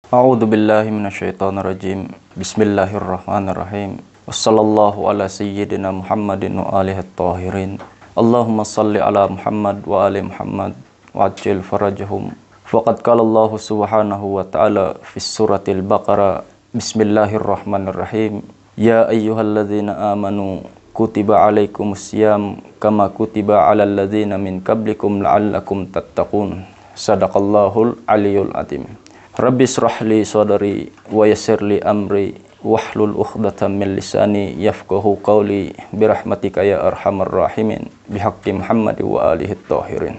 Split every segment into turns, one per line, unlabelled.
A'udzu billahi minasyaitonir rajim. Bismillahirrahmanirrahim. Wassallallahu ala sayyidina Muhammadin wa alihi at-tahirin. Allahumma salli ala Muhammad wa ali Muhammad wa ajil farajahum. Faqad qala Allah subhanahu wa ta'ala fi suratil Baqarah. Bismillahirrahmanirrahim. Ya ayyuhalladzina amanu kutiba alaikumus syiyam kama kutiba alal ladzina min qablikum la'allakum tattaqun. Sadaqallahul aliyyul azim. Rabbi israh li sadri wa yassir li amri wahlul 'uqdatam min lisani yafqahu qawli birahmatika ya arhamar rahimin bihaqqi Muhammad wa alihi tahirin.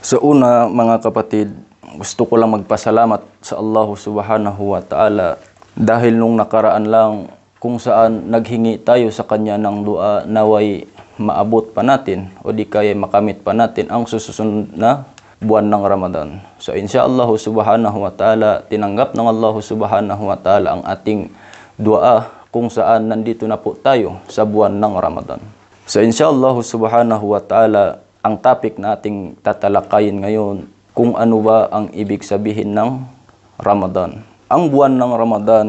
Sa una, mga kapatid, gusto ko lang magpasalamat sa Allah subhanahu wa ta'ala dahil nung nakaraan lang kung saan naghingi tayo sa kanya ng dua naway maabot pa natin o di kaya makamit pa natin ang susunod na buwan ng Ramadan. So insyaallah subhanahu wa ta'ala, tinanggap ng Allah subhanahu wa ta'ala ang ating dua kung saan nandito na po tayo sa buwan ng Ramadan. So insyaallah subhanahu wa ta'ala, ang topic na ating tatalakayin ngayon, kung ano ba ang ibig sabihin ng Ramadan. Ang buwan ng Ramadan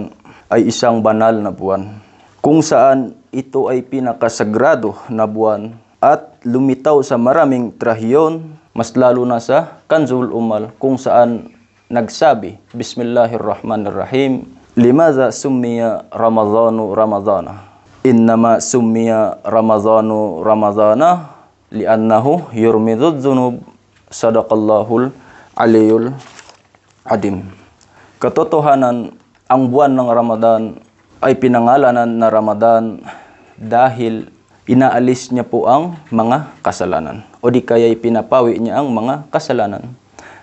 ay isang banal na buwan kung saan ito ay pinakasagrado na buwan at lumitaw sa maraming tradisyon, mas lalo na sa Kanzul Ummal kung saan nagsabi, Bismillahirrahmanirrahim, limadha summiya Ramadhanu Ramadhana? Innama summiya Ramadhanu Ramadhana li'annahu yurmidud dhunub. Sadaqallahul aliyyul adim. Katotohanan, ang buwan ng Ramadan ay pinangalanan na Ramadan dahil inaalis niya po ang mga kasalanan o di kaya pinapawi niya ang mga kasalanan.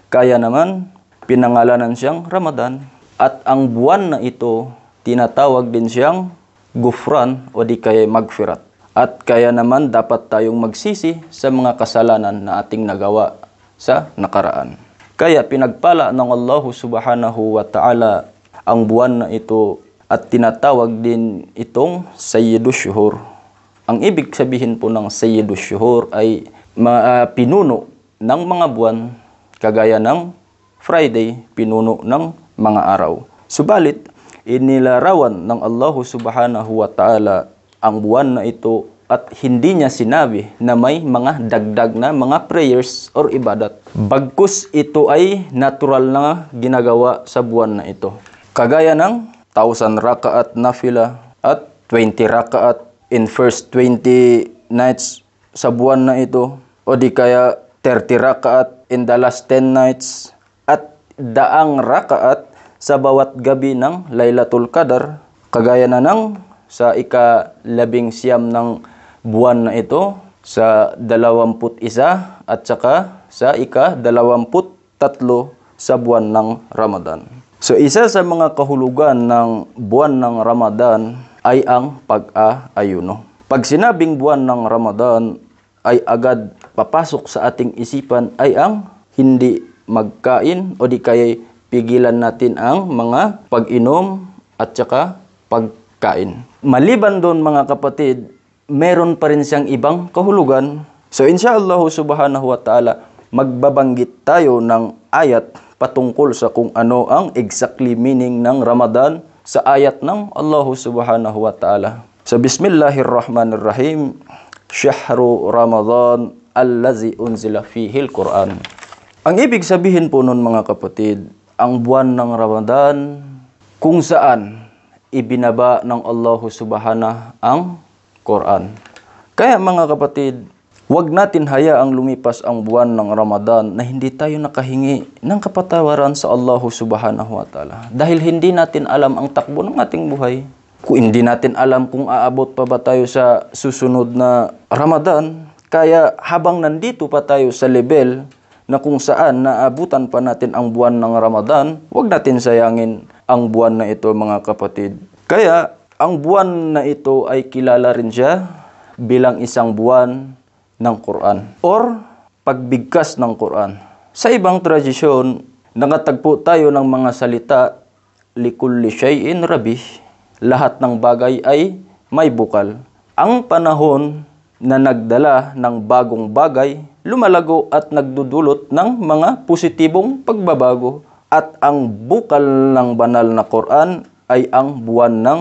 Kaya naman pinangalanan siyang Ramadan at ang buwan na ito tinatawag din siyang Gufran o di kaya Magfirat. At kaya naman dapat tayong magsisi sa mga kasalanan na ating nagawa sa nakaraan. Kaya pinagpala ng Allah subhanahu wa ta'ala ang buwan na ito at tinatawag din itong Sayyidus Syuhur. Ang ibig sabihin po ng Sayyidus Syuhur ay pinuno ng mga buwan, kagaya ng Friday, pinuno ng mga araw. Subalit, inilarawan ng Allah subhanahu wa ta'ala ang buwan na ito at hindi niya sinabi na may mga dagdag na mga prayers or ibadat. Bagkus ito ay natural na ginagawa sa buwan na ito. Kagaya ng 1,000 rakaat nafila at 20 rakaat in first 20 nights sa buwan na ito, o di kaya 30 rakaat in the last 10 nights at 100 rakaat sa bawat gabi ng Laylatul Qadar, kagaya na ng sa ika-19 ng buwan na ito, sa 21 at saka sa ika-23 sa buwan ng Ramadan. So isa sa mga kahulugan ng buwan ng Ramadan ay ang pag-aayuno. Pag sinabing buwan ng Ramadan ay agad papasok sa ating isipan ay ang hindi magkain o di kaya pigilan natin ang mga pag-inom at saka pagkain. Maliban doon, mga kapatid, meron pa rin siyang ibang kahulugan. So insyaallah subhanahu wa ta'ala, magbabanggit tayo ng ayat patungkol sa kung ano ang exactly meaning ng Ramadan sa ayat ng Allah subhanahu wa ta'ala. Sa Bismillahirrahmanirrahim, Syahru Ramadan allazi unzila fihil Quran. Ang ibig sabihin po nun, mga kapatid, ang buwan ng Ramadan kung saan ibinaba ng Allah subhanahu ang Quran. Kaya mga kapatid, huwag natin hayaang lumipas ang buwan ng Ramadan na hindi tayo nakahingi ng kapatawaran sa Allah subhanahu wa ta'ala. Dahil hindi natin alam ang takbo ng ating buhay. Kung hindi natin alam kung aabot pa ba tayo sa susunod na Ramadan, kaya habang nandito pa tayo sa level na kung saan naabutan pa natin ang buwan ng Ramadan, huwag natin sayangin ang buwan na ito, mga kapatid. Kaya ang buwan na ito ay kilala rin siya bilang isang buwan ng Quran or pagbigkas ng Quran. Sa ibang tradisyon, nakatagpo tayo ng mga salita, likulli syai'in rabih, lahat ng bagay ay may bukal. Ang panahon na nagdala ng bagong bagay, lumalago at nagdudulot ng mga positibong pagbabago At ang bukal ng banal na Quran ay ang buwan ng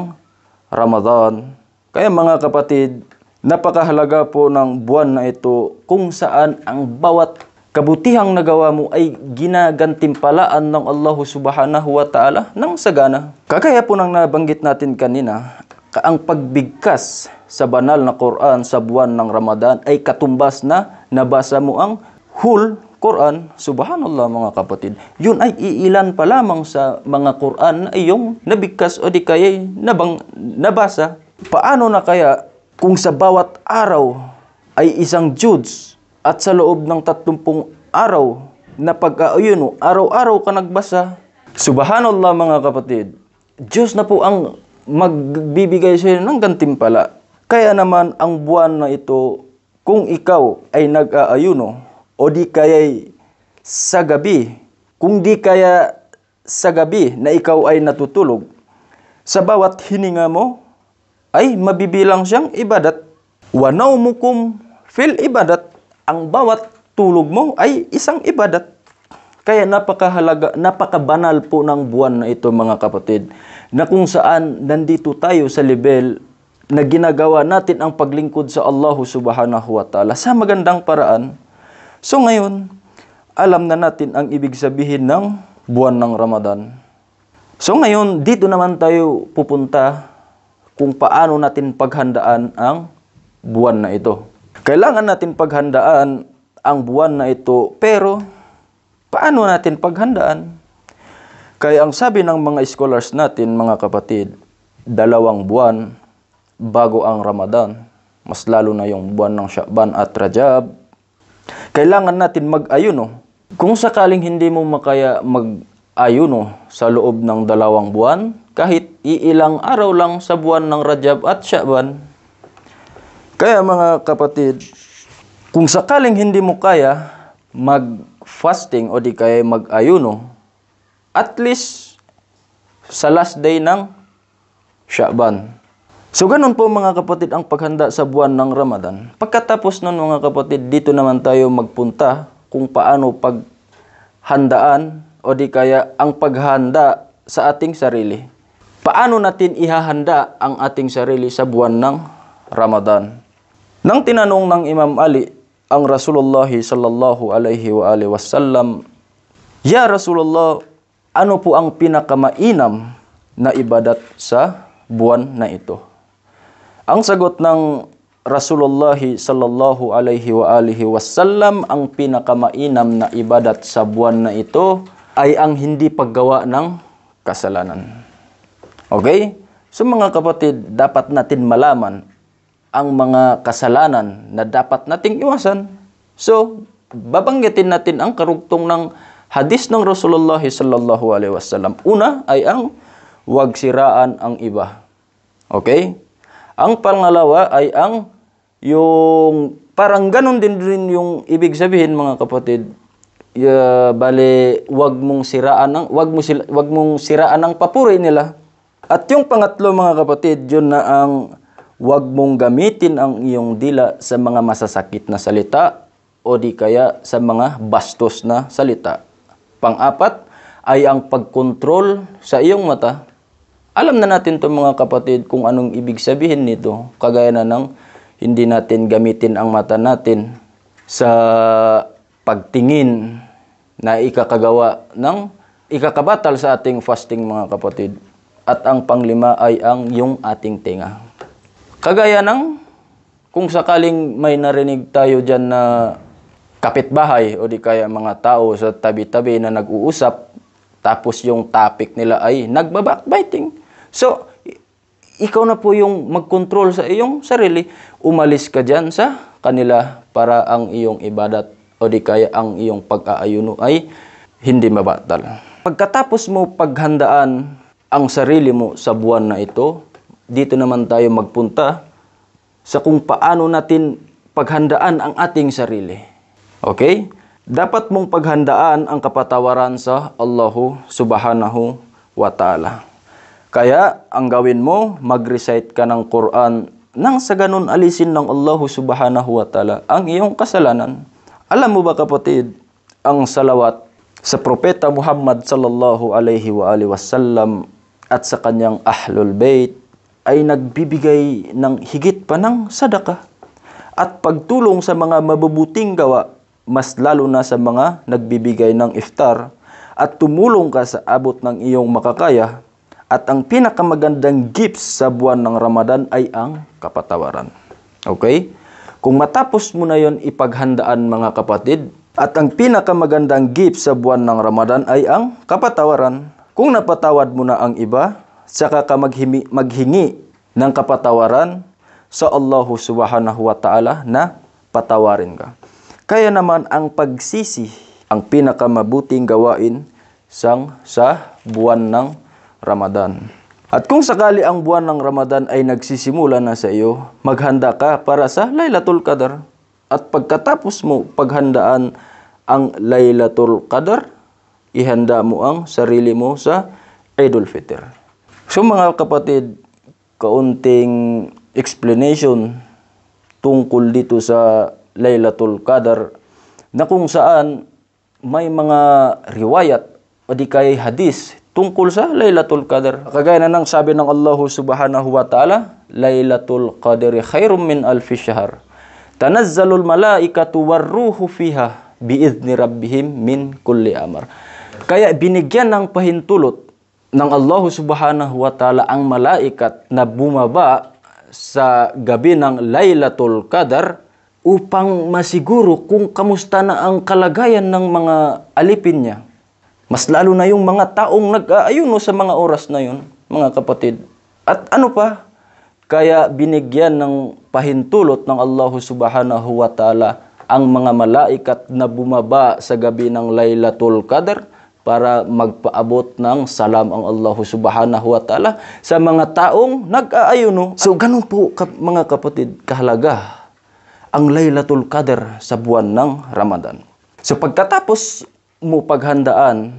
Ramadan. Kaya mga kapatid, napakahalaga po ng buwan na ito kung saan ang bawat kabutihang nagawa mo ay ginagantimpalaan ng Allah subhanahu wa ta'ala ng sagana. Kagaya po ng nabanggit natin kanina, ang pagbigkas sa banal na Quran sa buwan ng Ramadan ay katumbas na nabasa mo ang whole Quran. Subhanallah mga kapatid. Yun ay iilan pa lamang sa mga Quran na iyong nabigkas o di kaya nabasa. Paano na kaya kung sa bawat araw ay isang Judes at sa loob ng 30 araw na pag-aayuno, araw-araw ka nagbasa? Subhanallah mga kapatid. Diyos na po ang magbibigay sa iyo ng gantimpala. Kaya naman ang buwan na ito, kung ikaw ay nag-aayuno o di kaya sa gabi, kung di kaya sa gabi na ikaw ay natutulog, sa bawat hininga mo ay mabibilang siyang ibadat. Wa naumukum fil ibadat. Ang bawat tulog mo ay isang ibadat. Kaya napakahalaga, napakabanal po ng buwan na ito mga kapatid, na kung saan nandito tayo sa level na ginagawa natin ang paglingkod sa Allah subhanahu wa ta'ala sa magandang paraan. So ngayon, alam na natin ang ibig sabihin ng buwan ng Ramadan. So ngayon, dito naman tayo pupunta kung paano natin paghandaan ang buwan na ito. Kailangan natin paghandaan ang buwan na ito, pero paano natin paghandaan? Kaya ang sabi ng mga scholars natin, mga kapatid, 2 buwan bago ang Ramadan, mas lalo na yung buwan ng Sha'ban at Rajab, kailangan natin mag-ayuno. Kung sakaling hindi mo makaya mag-ayuno sa loob ng 2 buwan, kahit iilang araw lang sa buwan ng Rajab at Sha'ban. Kaya mga kapatid, kung sakaling hindi mo kaya mag-fasting o di kaya mag-ayuno, at least sa last day ng Sha'ban. So ganun po mga kapatid ang paghanda sa buwan ng Ramadan. Pagkatapos nun mga kapatid, dito naman tayo magpunta kung paano paghandaan o di kaya ang paghanda sa ating sarili. Paano natin ihahanda ang ating sarili sa buwan ng Ramadan? Nang tinanong ng Imam Ali ang Rasulullah sallallahu alaihi wa alihi wasallam, "Ya Rasulullah, ano po ang pinakamainam na ibadat sa buwan na ito?" Ang sagot ng Rasulullah sallallahu alaihi wa alihi wasallam, ang pinakamainam na ibadat sa buwan na ito ay ang hindi paggawa ng kasalanan. Okay? So mga kapatid, dapat natin malaman ang mga kasalanan na dapat nating iwasan. So, babanggitin natin ang karugtong ng hadis ng Rasulullah sallallahu alaihi wasallam. Una ay ang huwag siraan ang iba. Okay? Ang pangalawa ay ang yung parang ganun din yung ibig sabihin mga kapatid. Bale, huwag mong siraan ang papuri nila. At yung pangatlo mga kapatid, yun na ang huwag mong gamitin ang iyong dila sa mga masasakit na salita o di kaya sa mga bastos na salita. Pang-apat ay ang pagkontrol sa iyong mata. Alam na natin to mga kapatid kung anong ibig sabihin nito. Kagaya na ng hindi natin gamitin ang mata natin sa pagtingin na ikakabatal sa ating fasting mga kapatid. At ang panglima ay ang yung ating tenga. Kagaya ng kung sakaling may narinig tayo dyan na kapitbahay o di kaya mga tao sa tabi-tabi na nag-uusap, tapos yung topic nila ay nagbabackbiting. So, ikaw na po yung mag-control sa iyong sarili. Umalis ka dyan sa kanila para ang iyong ibadat o di kaya ang iyong pag-aayuno ay hindi mabatal. Pagkatapos mo paghandaan ang sarili mo sa buwan na ito, dito naman tayo magpunta sa kung paano natin paghandaan ang ating sarili. Okay? Dapat mong paghandaan ang kapatawaran sa Allah subhanahu wa ta'ala. Kaya, ang gawin mo, mag-recite ka ng Quran nang sa ganun alisin ng Allah subhanahu wa ta'ala ang iyong kasalanan. Alam mo ba kapatid, ang salawat sa Propeta Muhammad sallallahu alaihi wasallam at sa kanyang Ahlul Bayt ay nagbibigay ng higit pa ng sadaka at pagtulong sa mga mabubuting gawa, mas lalo na sa mga nagbibigay ng iftar, at tumulong ka sa abot ng iyong makakaya. At ang pinakamagandang gifts sa buwan ng Ramadan ay ang kapatawaran. Okay? Kung matapos mo na yon ipaghandaan mga kapatid, at ang pinakamagandang gift sa buwan ng Ramadan ay ang kapatawaran. Kung napatawad mo na ang iba, saka ka maghingi ng kapatawaran sa Allah subhanahu wa ta'ala na patawarin ka. Kaya naman ang pagsisi ang pinakamabuting gawain sa buwan ng Ramadan. At kung sakali ang buwan ng Ramadan ay nagsisimula na sa iyo, maghanda ka para sa Laylatul Qadr. At pagkatapos mo paghandaan ang Laylatul Qadr, ihanda mo ang sarili mo sa Eidul Fitr. So mga kapatid, kaunting explanation tungkol dito sa Laylatul Qadr na kung saan may mga riwayat o di kaya hadis tungkol sa Laylatul Qadr. Kagaya na ng sabi ng Allah subhanahu wa ta'ala, Laylatul Qadri khairum min alfi syahr. Tanazzalul malaikatu warruhu fiha biizni rabbihim min kulli amr. Kaya binigyan ng pahintulot ng Allah subhanahu wa ta'ala ang malaikat na bumaba sa gabi ng Laylatul Qadr upang masiguro kung kamusta na ang kalagayan ng mga alipin niya. Mas lalo na yung mga taong nag-aayuno sa mga oras na yun, mga kapatid. At ano pa? Kaya binigyan ng pahintulot ng Allah subhanahu wa ta'ala ang mga malaikat na bumaba sa gabi ng Laylatul Qadr para magpaabot ng salam ang Allah subhanahu wa ta'ala sa mga taong nag-aayuno. So ganun po mga kapatid kahalaga ang Laylatul Qadr sa buwan ng Ramadan. So pagkatapos mo paghandaan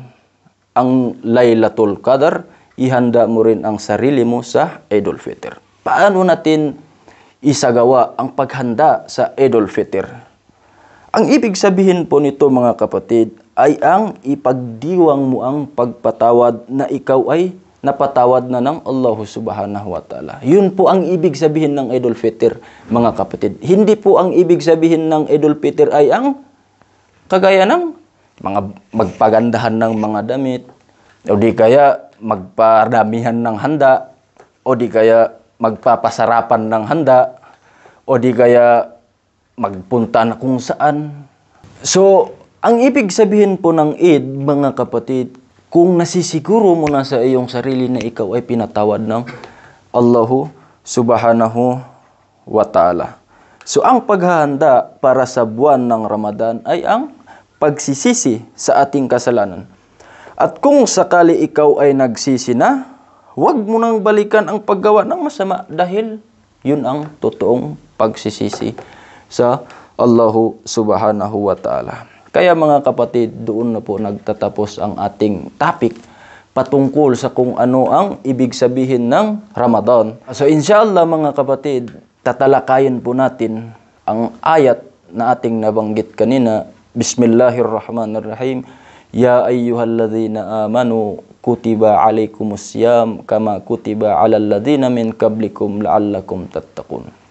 ang Laylatul Qadr, ihanda mo rin ang sarili mo sa Eidul Fitr. Paano natin isagawa ang paghanda sa Eidul Fitr? Ang ibig sabihin po nito mga kapatid ay ang ipagdiwang mo ang pagpatawad na ikaw ay napatawad na ng Allah subhanahu wa ta'ala. Yun po ang ibig sabihin ng Eidul Fitr, mga kapatid. Hindi po ang ibig sabihin ng Eidul Fitr ay ang kagaya ng mga magpagandahan ng mga damit, o di kaya magparamihan ng handa, o di kaya magpapasarapan ng handa, o di kaya magpunta na kung saan. So, ang ibig sabihin po ng Eid, mga kapatid, kung nasisiguro mo na sa iyong sarili na ikaw ay pinatawad ng Allah subhanahu wa ta'ala. So, ang paghahanda para sa buwan ng Ramadan ay ang pagsisisi sa ating kasalanan. At kung sakali ikaw ay nagsisi na, huwag mo nang balikan ang paggawa ng masama dahil yun ang totoong pagsisisi sa Allah subhanahu wa ta'ala. Kaya mga kapatid, doon na po nagtatapos ang ating topic patungkol sa kung ano ang ibig sabihin ng Ramadan. So inshallah mga kapatid, tatalakayin po natin ang ayat na ating nabanggit kanina. Bismillahirrahmanirrahim. Ya ayyuhalladzina amanu kutiba alaikumusiyam kama kutiba alal ladzina min qablikum la'allakum tattaqun.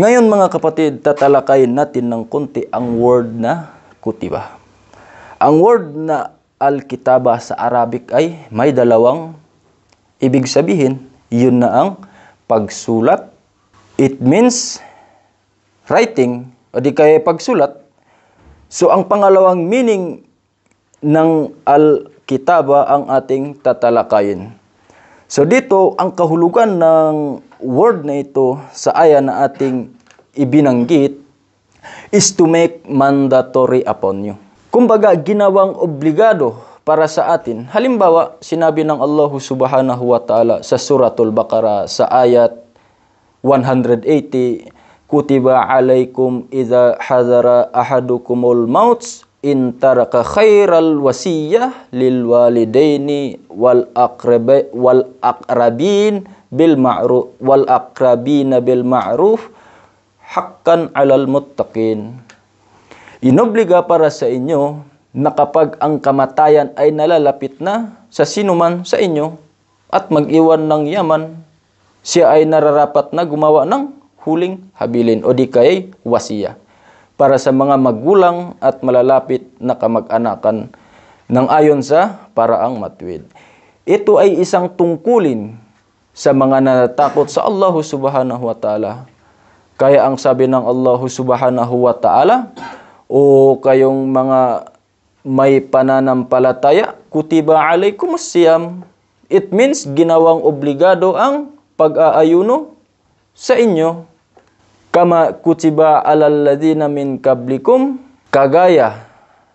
Ngayon mga kapatid, tatalakayin natin ng konti ang word na kutiba. Ang word na al-kitaba sa Arabic ay may dalawang ibig sabihin. Yun na ang pagsulat. It means writing, o di kaya pagsulat. So ang pangalawang meaning ng al-kitaba ang ating tatalakayin. So dito, ang kahulugan ng word na ito sa aya na ating ibinanggit is to make mandatory upon you. Kumbaga, ginawang obligado para sa atin. Halimbawa, sinabi ng Allah subhanahu wa ta'ala sa Suratul Baqarah sa ayat 180, Kutiba alaikum idha hadara ahadukumul mauts in taraka khairal wasiyah lil walidaini wal aqrabin bil ma'ruf wal aqrabina bil ma'ruf haqqan 'alal muttaqin. Inobliga para sa inyo na kapag ang kamatayan ay nalalapit na sa sinuman sa inyo at mag-iwan ng yaman, siya ay nararapat na gumawa ng huling habilin o di kaya'y wasiya para sa mga magulang at malalapit na kamag-anakan ng ayon sa paraang matuwid. Ito ay isang tungkulin sa mga natatakot sa Allah subhanahu wa ta'ala. Kaya ang sabi ng Allah subhanahu wa ta'ala, o kayong mga may pananampalataya, kutiba alaikumus siyam. It means ginawang obligado ang pag-aayuno sa inyo. Kama kutiba alal ladina min qablikum, kagaya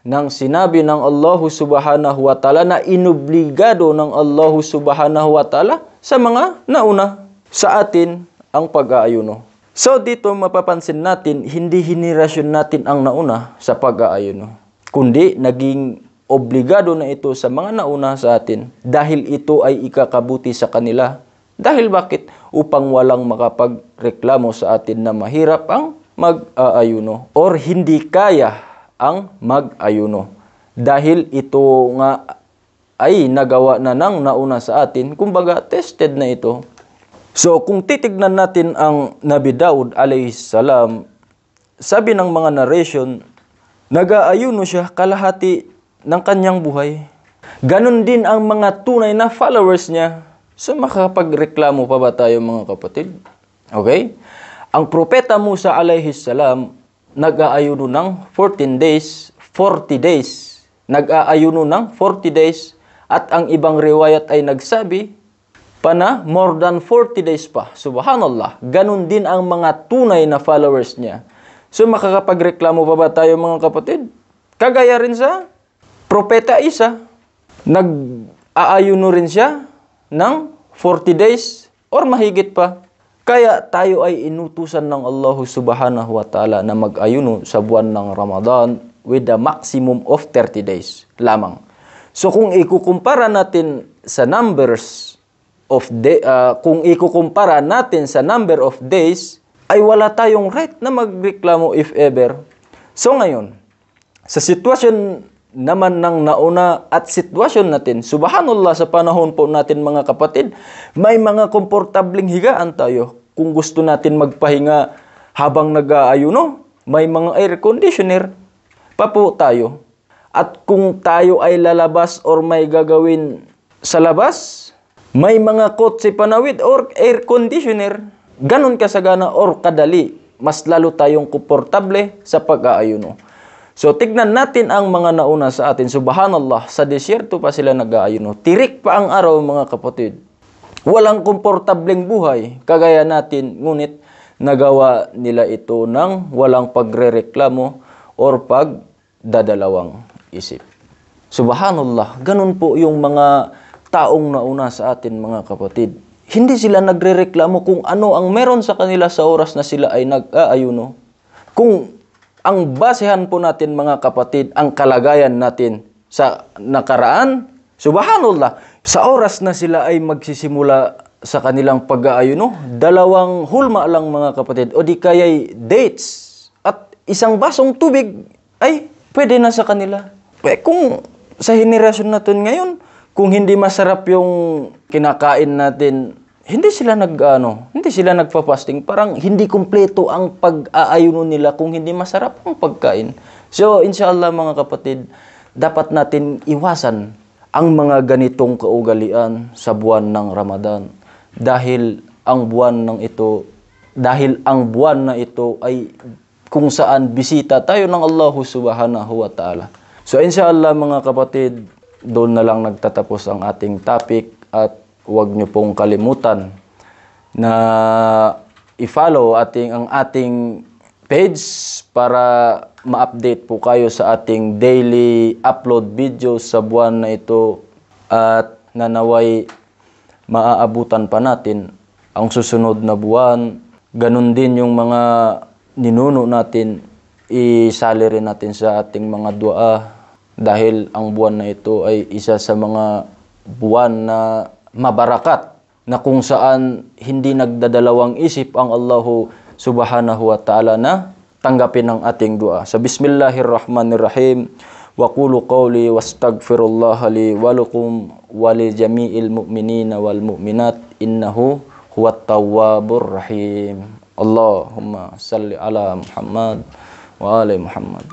ng sinabi ng Allah subhanahu wa ta'ala na inobligado ng Allah subhanahu wa ta'ala sa mga nauna sa atin ang pag-aayuno. So dito mapapansin natin, hindi henerasyon natin ang nauna sa pag-aayuno, kundi naging obligado na ito sa mga nauna sa atin dahil ito ay ikakabuti sa kanila. Dahil bakit? Upang walang makapagreklamo sa atin na mahirap ang mag-aayuno or hindi kaya ang mag-ayuno. Dahil ito nga ay nagawa na ng nauna sa atin, kumbaga tested na ito. So kung titignan natin ang Nabi Daud alayhis salam, sabi ng mga narration, nag-aayuno siya kalahati ng kanyang buhay. Ganon din ang mga tunay na followers niya. So makapagreklamo pa ba tayo mga kapatid? Okay? Ang propeta Musa alayhis salam, nag-aayuno ng 14 days, 40 days. Nag-aayuno ng 40 days at ang ibang riwayat ay nagsabi pa na more than 40 days pa. Subhanallah. Ganon din ang mga tunay na followers niya. So makakapagreklamo pa ba tayo mga kapatid? Kagaya rin sa propeta Isa. Nag-aayuno rin siya ng 40 days or mahigit pa. Kaya tayo ay inutusan ng Allah subhanahu wa ta'ala na mag-ayuno sa buwan ng Ramadan with a maximum of 30 days lamang. So kung ikukumpara natin sa numbers of kung ikukumpara natin sa number of days, ay wala tayong right na magreklamo if ever. So ngayon, sa sitwasyon naman ng nauna at sitwasyon natin, subhanallah, sa panahon po natin mga kapatid, may mga komportabling higaan tayo. Kung gusto natin magpahinga habang nag-aayuno, may mga air conditioner pa po tayo. At kung tayo ay lalabas or may gagawin sa labas, may mga kotse panawid or air conditioner. Ganon kasagana or kadali, mas lalo tayong komportable sa pag-aayuno. So, tignan natin ang mga nauna sa atin. Subhanallah, sa desierto pa sila nag-aayuno. Tirik pa ang araw, mga kapatid. Walang komportableng buhay, kagaya natin. Ngunit, nagawa nila ito ng walang pagrereklamo or pagdadalawang isip. Subhanallah, ganun po yung mga taong nauna sa atin, mga kapatid. Hindi sila nagrereklamo kung ano ang meron sa kanila sa oras na sila ay nag-aayuno. Kung ang basehan po natin mga kapatid, ang kalagayan natin sa nakaraan, subhanallah, sa oras na sila ay magsisimula sa kanilang pag-aayuno, 2 hulma lang mga kapatid, o di kaya'y dates at isang basong tubig ay pwede na sa kanila. Kung sa henerasyon natin ngayon, kung hindi masarap yung kinakain natin, hindi sila nagpa-fasting. Parang hindi kumpleto ang pag-aayuno nila kung hindi masarap ang pagkain. So, inshallah mga kapatid, dapat natin iwasan ang mga ganitong kaugalian sa buwan ng Ramadan. Dahil ang buwan na ito ay kung saan bisita tayo ng Allah subhanahu wa ta'ala. So, inshallah mga kapatid, doon na lang nagtatapos ang ating topic at huwag nyo pong kalimutan na i-follow ang ating page para ma-update po kayo sa ating daily upload videos sa buwan na ito at nanaway maaabutan pa natin ang susunod na buwan. Ganun din yung mga ninuno natin, isali rin natin sa ating mga dua dahil ang buwan na ito ay isa sa mga buwan na mabarakat na kung saan hindi nagdadalawang isip ang Allah subhanahu wa ta'ala na tanggapin ang ating dua. Sa Bismillahirrahmanirrahim. Wa qulu qawli wastaghfirullaha li wa lakum wa li jami'il mu'minina wal mu'minat innahu huwat tawwabur rahim. Allahumma salli ala Muhammad wa ali Muhammad.